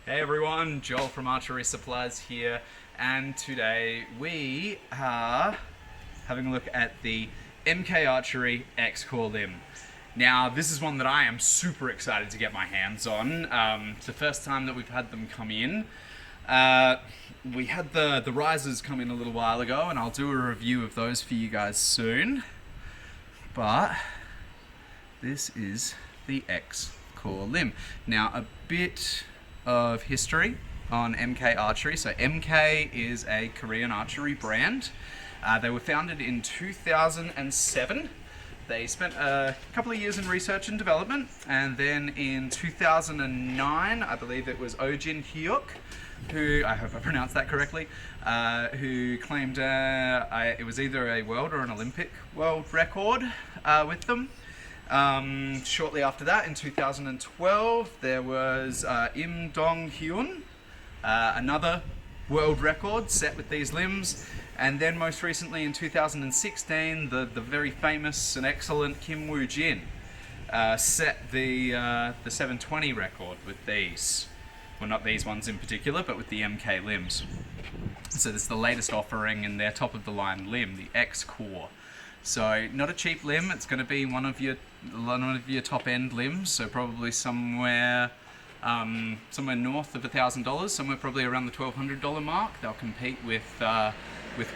Hey everyone, Joel from Archery Supplies here, and today we are having a look at the MK Archery X-Core limb. Now, this is one that I am super excited to get my hands on. It's the first time that we've had them come in. We had the risers come in a little while ago, and I'll do a review of those for you guys soon. But this is the X-Core limb. Now, a bit of history on MK Archery. So MK is a Korean archery brand. They were founded in 2007. They spent a couple of years in research and development, and then in 2009, I believe it was Ojin Hyuk, who, I hope I pronounced that correctly, who claimed it was either a world or an Olympic world record with them. Shortly after that, in 2012, there was Im Dong-hyun, another world record set with these limbs. And then most recently in 2016, the very famous and excellent Kim Woo-jin set the 720 record with these. Well, not these ones in particular, but with the MK limbs. So this is the latest offering in their top-of-the-line limb, the X-Core. So not a cheap limb. It's going to be one of your top-end limbs. So probably somewhere north of $1,000. Somewhere probably around the $1,200 mark. They'll compete with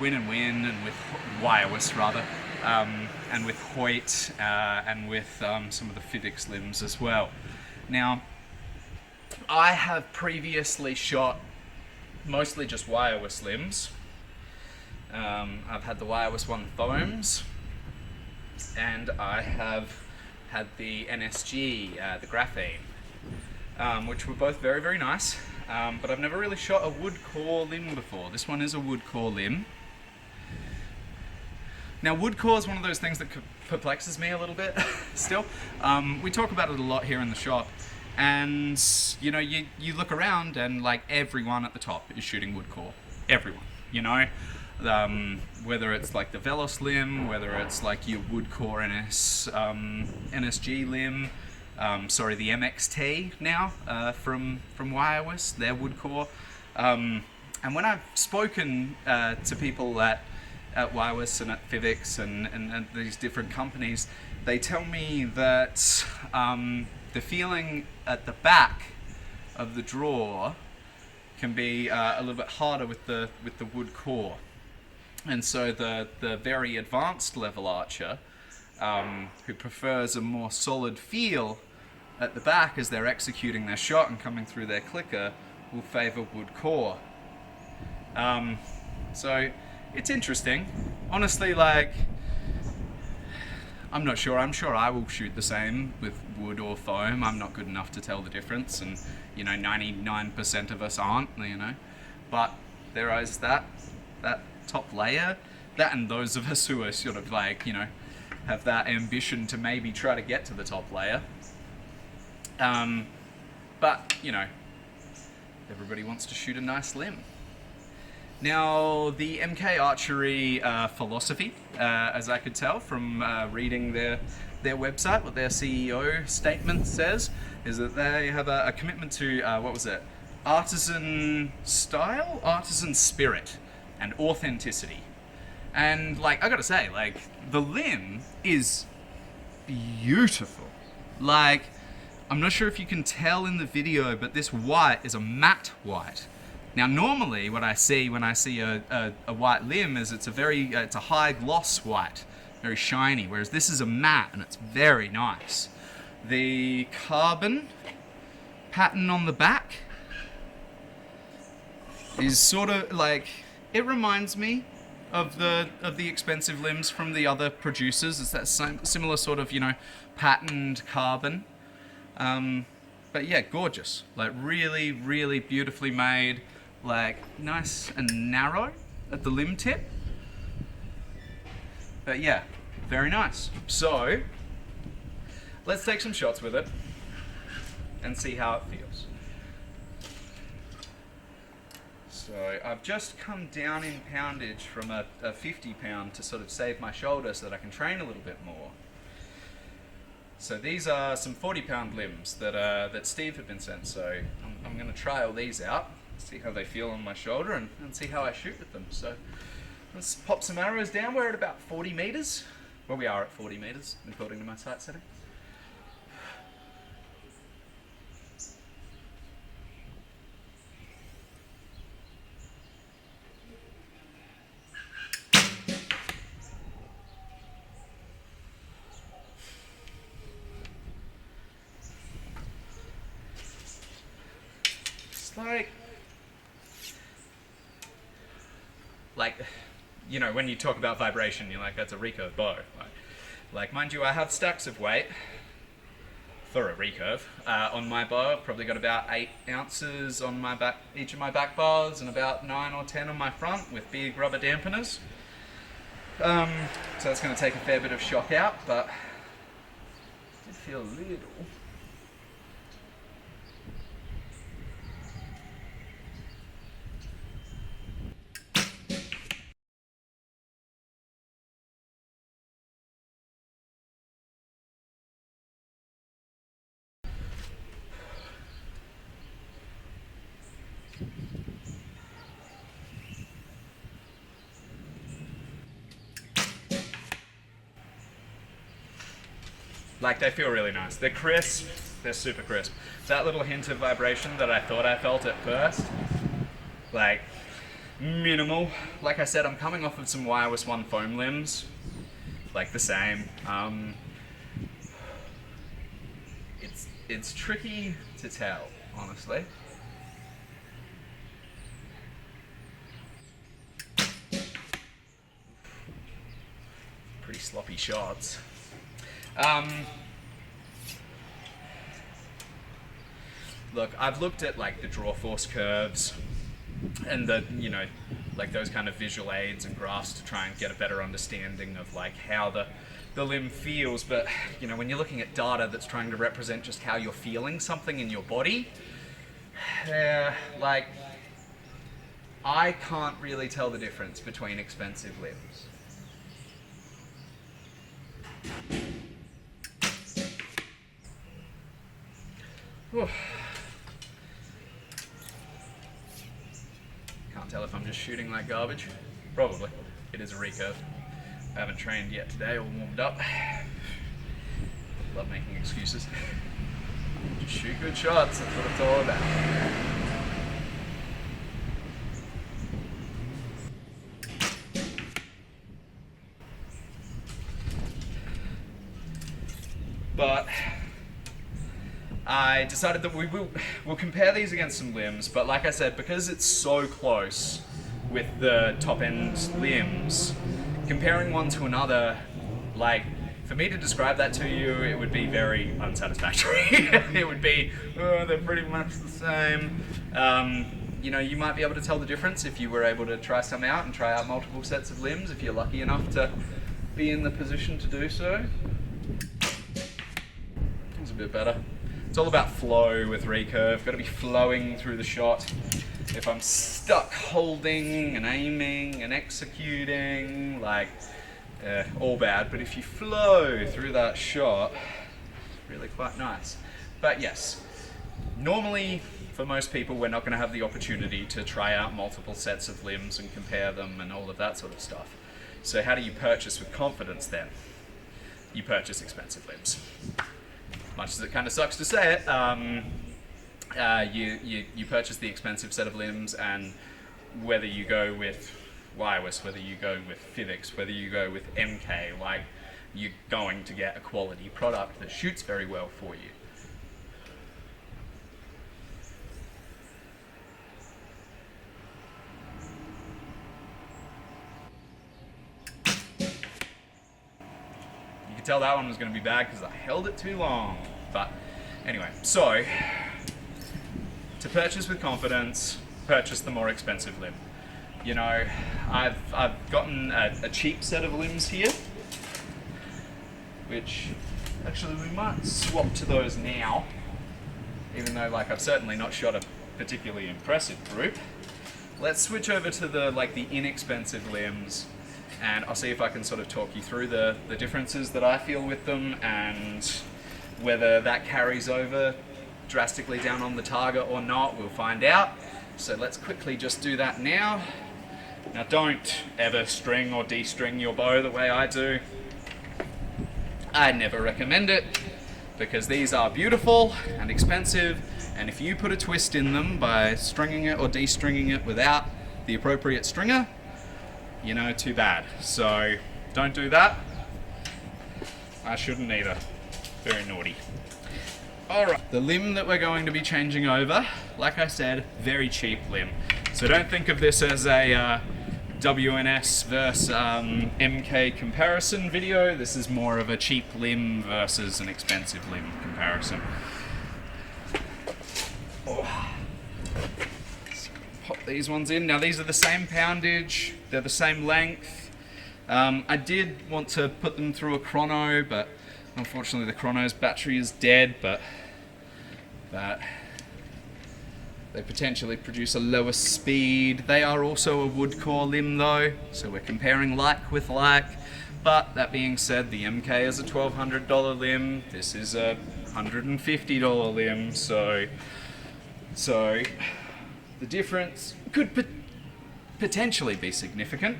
Win and Win and with Wireless rather, and with Hoyt and with some of the Physics limbs as well. Now, I have previously shot mostly just Wireless limbs. I've had the Wireless One foams, and I have had the NSG, the graphene, which were both very, very nice. But I've never really shot a wood core limb before. This one is a wood core limb. Now, wood core is one of those things that perplexes me a little bit still. We talk about it a lot here in the shop, and you know, you look around and like everyone at the top is shooting wood core. Everyone, you know. Whether it's like the Velos limb, whether it's like your wood core NSG limb, the MXT now from Wireless, their wood core. And when I've spoken to people at Wireless and at Physics and these different companies, they tell me that the feeling at the back of the draw can be a little bit harder with the wood core. And so the very advanced level archer, who prefers a more solid feel at the back as they're executing their shot and coming through their clicker, will favor wood core. So it's interesting. Honestly, like, I'm not sure. I'm sure I will shoot the same with wood or foam. I'm not good enough to tell the difference, and you know, 99% of us aren't, you know. But there is that top layer, that and those of us who are sort of like, you know, have that ambition to maybe try to get to the top layer. But, you know, everybody wants to shoot a nice limb. Now, the MK Archery philosophy, as I could tell from reading their website, what their CEO statement says, is that they have a commitment to, artisan style, artisan spirit, and authenticity. And, like, I gotta say, like, the limb is beautiful. Like, I'm not sure if you can tell in the video, but this white is a matte white. Now, normally, what I see when I see a white limb is it's a high gloss white, very shiny, whereas this is a matte, and it's very nice. The carbon pattern on the back is sort of like, it reminds me of the expensive limbs from the other producers. It's that similar sort of, you know, patterned carbon. But yeah, gorgeous. Like really, really beautifully made. Like nice and narrow at the limb tip. But yeah, very nice. So let's take some shots with it and see how it feels. So I've just come down in poundage from a 50 pound to sort of save my shoulder so that I can train a little bit more. So these are some 40-pound limbs that Steve had been sent. So I'm going to trial these out, see how they feel on my shoulder, and see how I shoot with them. So let's pop some arrows down. We're at about 40 meters. Well, we are at 40 meters according to my sight setting. Like, you know, when you talk about vibration, you're like, that's a recurve bow. Like, mind you, I have stacks of weight for a recurve on my bow. I've probably got about 8 ounces on my back, each of my back bars, and about 9 or 10 on my front with big rubber dampeners. So that's going to take a fair bit of shock out, but it did feel a little. Like, they feel really nice. They're crisp, they're super crisp. That little hint of vibration that I thought I felt at first, like, minimal. Like I said, I'm coming off of some Wireless One foam limbs, like the same. It's tricky to tell, honestly. Pretty sloppy shots. Look, I've looked at like the draw force curves and the, you know, like those kind of visual aids and graphs to try and get a better understanding of like how the limb feels, but you know, when you're looking at data that's trying to represent just how you're feeling something in your body, like, I can't really tell the difference between expensive limbs. Can't tell if I'm just shooting like garbage. Probably. It is a recurve. I haven't trained yet today or warmed up. Love making excuses. Just shoot good shots, that's what it's all about. But I decided that we'll compare these against some limbs, but like I said, because it's so close with the top end limbs, comparing one to another, like, for me to describe that to you, it would be very unsatisfactory. It would be, oh, they're pretty much the same. You know, you might be able to tell the difference if you were able to try some out and try out multiple sets of limbs, if you're lucky enough to be in the position to do so. It's a bit better. It's all about flow with recurve. Got to be flowing through the shot. If I'm stuck holding and aiming and executing, like, all bad. But if you flow through that shot, it's really quite nice. But yes, normally for most people, we're not going to have the opportunity to try out multiple sets of limbs and compare them and all of that sort of stuff. So how do you purchase with confidence then? You purchase expensive limbs. Much as it kind of sucks to say it, you purchase the expensive set of limbs, and whether you go with Wireless, whether you go with Physics, whether you go with MK, like, you're going to get a quality product that shoots very well for you. You could tell that one was going to be bad because I held it too long. But anyway, so to purchase with confidence, purchase the more expensive limb. You know, I've gotten a cheap set of limbs here, which actually we might swap to those now, even though, like, I've certainly not shot a particularly impressive group. Let's switch over to the inexpensive limbs, and I'll see if I can sort of talk you through the differences that I feel with them, and Whether that carries over drastically down on the target or not, we'll find out. So let's quickly just do that now. Now don't ever string or de-string your bow the way I do. I never recommend it because these are beautiful and expensive, and if you put a twist in them by stringing it or de-stringing it without the appropriate stringer, you know, too bad. So don't do that. I shouldn't either. Very naughty. Alright, the limb that we're going to be changing over, like I said, very cheap limb. So don't think of this as a WNS versus MK comparison video. This is more of a cheap limb versus an expensive limb comparison. Oh. Pop these ones in. Now these are the same poundage, they're the same length. I did want to put them through a chrono, but unfortunately the chrono's battery is dead, but they potentially produce a lower speed. They are also a wood core limb though, so we're comparing like with like. But that being said, the MK is a $1,200 limb, this is a $150 limb, so the difference could potentially be significant.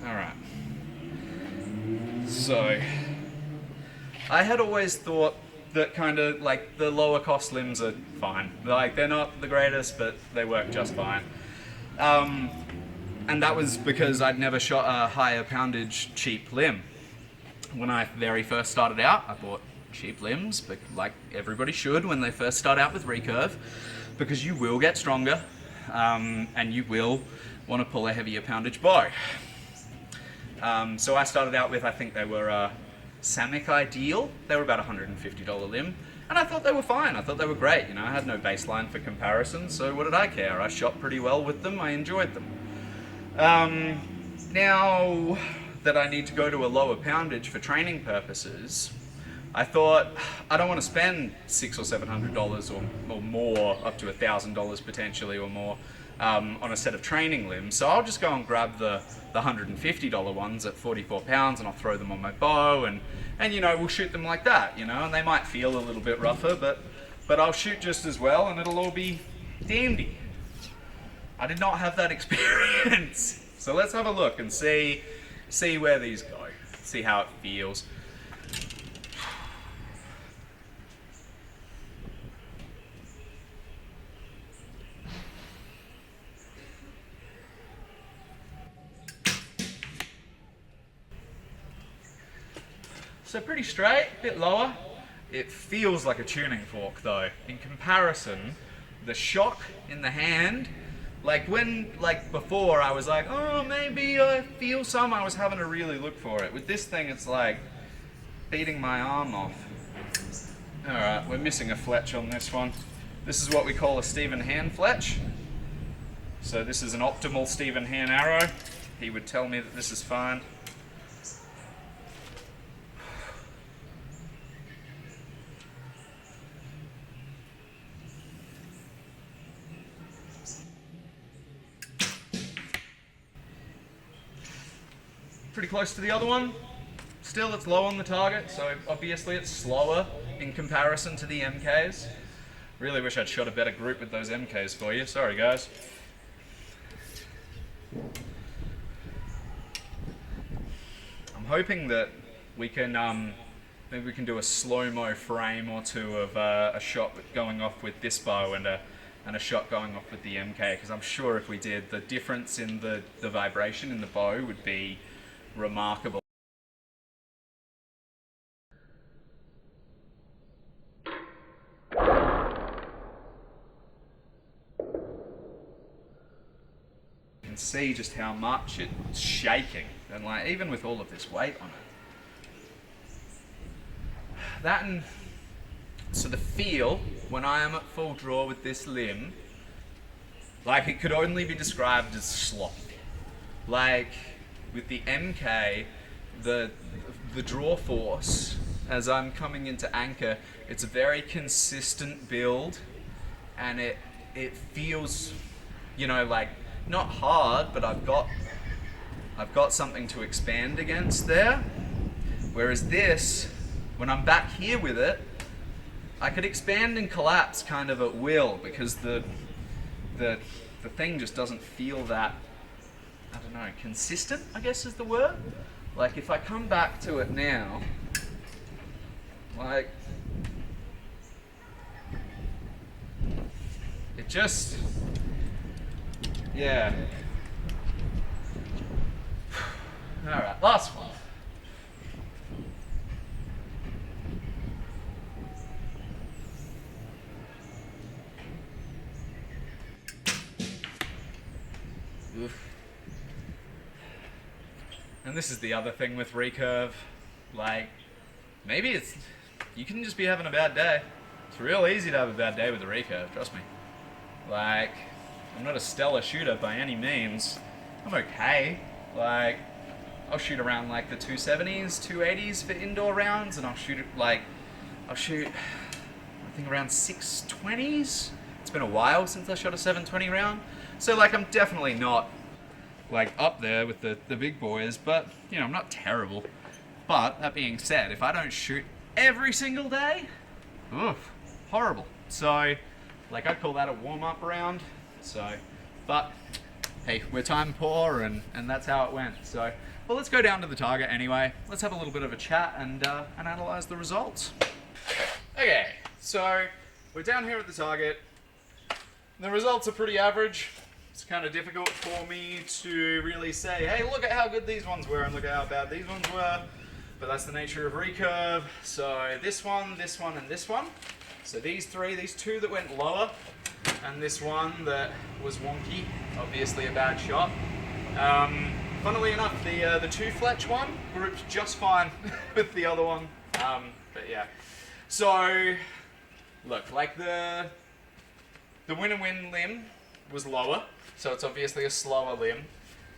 Alright. So, I had always thought that kind of like the lower cost limbs are fine. Like they're not the greatest, but they work just fine. And that was because I'd never shot a higher poundage cheap limb. When I very first started out, I bought cheap limbs, but like everybody should when they first start out with recurve, because you will get stronger, and you will want to pull a heavier poundage bow. So I started out with, I think they were Samick Ideal. They were about $150 limb, and I thought they were fine. I thought they were great. You know, I had no baseline for comparison, so what did I care? I shot pretty well with them. I enjoyed them. Now that I need to go to a lower poundage for training purposes, I thought I don't want to spend $600 or $700 or more, up to $1,000 potentially or more, on a set of training limbs. So I'll just go and grab the $150 ones at 44 pounds, and I'll throw them on my bow, and you know, we'll shoot them like that, you know, and they might feel a little bit rougher, but I'll shoot just as well, and it'll all be dandy. I did not have that experience. So let's have a look and see where these go, see how it feels. So pretty straight, a bit lower. It feels like a tuning fork though. In comparison, the shock in the hand, like before I was like, oh, maybe I feel some, I was having to really look for it. With this thing, it's like beating my arm off. All right, we're missing a fletch on this one. This is what we call a Stephen hand fletch. So this is an optimal Stephen hand arrow. He would tell me that this is fine. Pretty close to the other one. Still, it's low on the target, so obviously it's slower in comparison to the MKs. Really wish I'd shot a better group with those MKs for you. Sorry, guys. I'm hoping that we can maybe we can do a slow-mo frame or two of a shot going off with this bow and a shot going off with the MK, because I'm sure if we did, the difference in the vibration in the bow would be remarkable. You can see just how much it's shaking, and like even with all of this weight on it. That, and so the feel when I am at full draw with this limb, like it could only be described as slop. Like with the MK, the draw force as I'm coming into anchor, it's a very consistent build, and it feels, you know, like not hard, but I've got something to expand against there. Whereas this, when I'm back here with it, I could expand and collapse kind of at will, because the thing just doesn't feel that, I don't know, consistent, I guess is the word. Like if I come back to it now, like, it just, yeah. Alright, last one. Oof. And this is the other thing with Recurve. Like, maybe it's, you can just be having a bad day. It's real easy to have a bad day with the Recurve, trust me. Like, I'm not a stellar shooter by any means. I'm okay. Like, I'll shoot around like the 270s, 280s for indoor rounds, and I'll shoot I think around 620s. It's been a while since I shot a 720 round. So like, I'm definitely not like up there with the big boys, but you know, I'm not terrible. But that being said, if I don't shoot every single day, oof, horrible. So like, I'd call that a warm-up round. So, but hey, we're time poor, and that's how it went. So, well, let's go down to the target anyway. Let's have a little bit of a chat and analyze the results. Okay, so we're down here at the target. The results are pretty average. It's kind of difficult for me to really say, hey, look at how good these ones were and look at how bad these ones were. But that's the nature of Recurve. So this one, this one, and this one. So these two that went lower, and this one that was wonky, obviously a bad shot. Funnily enough, the two fletch one grouped just fine with the other one. But yeah. So look, like the win-and-win limb was lower, so it's obviously a slower limb.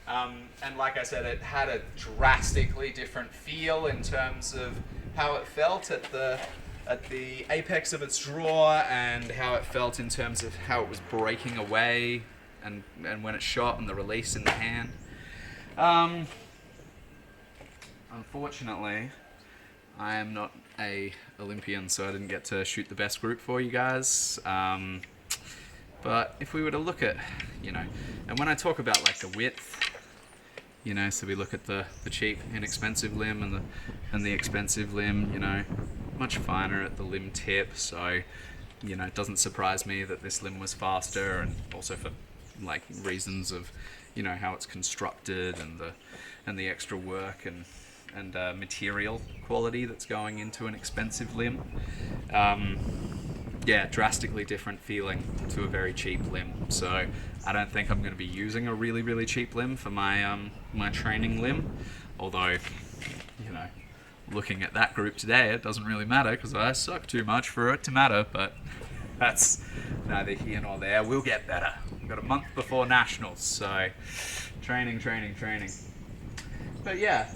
And like I said, it had a drastically different feel in terms of how it felt at the apex of its draw, and how it felt in terms of how it was breaking away and when it shot, and the release in the hand. Unfortunately, I am not a Olympian, so I didn't get to shoot the best group for you guys. But if we were to look at, you know, and when I talk about like the width, you know, so we look at the cheap, inexpensive limb and the expensive limb, you know, much finer at the limb tip. So, you know, it doesn't surprise me that this limb was faster, and also for like reasons of, you know, how it's constructed and the extra work and material quality that's going into an expensive limb. Yeah, drastically different feeling to a very cheap limb. So I don't think I'm going to be using a really, really cheap limb for my my training limb. Although, you know, looking at that group today, it doesn't really matter because I suck too much for it to matter. But that's neither here nor there. We'll get better. We've got a month before nationals, so training. But yeah,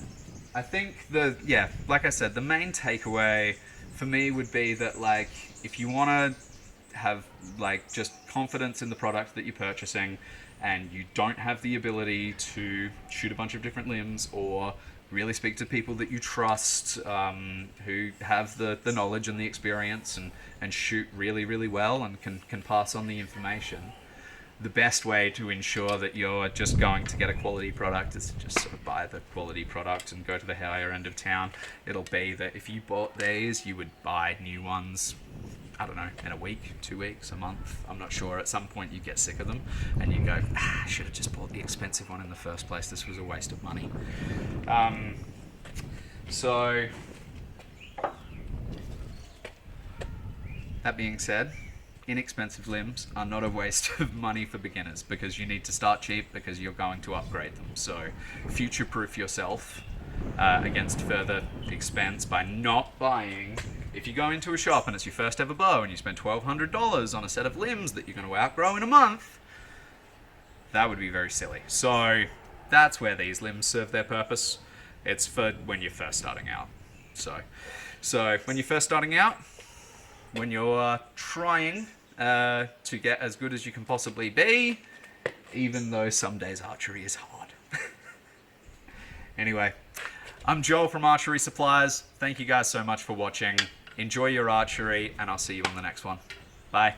I think like I said, the main takeaway for me would be that, like, if you want to have like just confidence in the product that you're purchasing, and you don't have the ability to shoot a bunch of different limbs or really speak to people that you trust, who have the knowledge and the experience and shoot really, really well and can pass on the information, the best way to ensure that you're just going to get a quality product is to just sort of buy the quality product and go to the higher end of town. It'll be that if you bought these, you would buy new ones, I don't know, in a week, 2 weeks, a month, I'm not sure. At some point you get sick of them and you go, I should have just bought the expensive one in the first place. This was a waste of money. So that being said, inexpensive limbs are not a waste of money for beginners, because you need to start cheap because you're going to upgrade them. So future-proof yourself against further expense by not buying. If you go into a shop and it's your first ever bow and you spend $1,200 on a set of limbs that you're going to outgrow in a month, that would be very silly. So that's where these limbs serve their purpose. It's for when you're first starting out. So when you're first starting out, when you're trying to get as good as you can possibly be, even though some days archery is hard. Anyway, I'm Joel from Archery Supplies. Thank you guys so much for watching. Enjoy your archery, and I'll see you on the next one. Bye.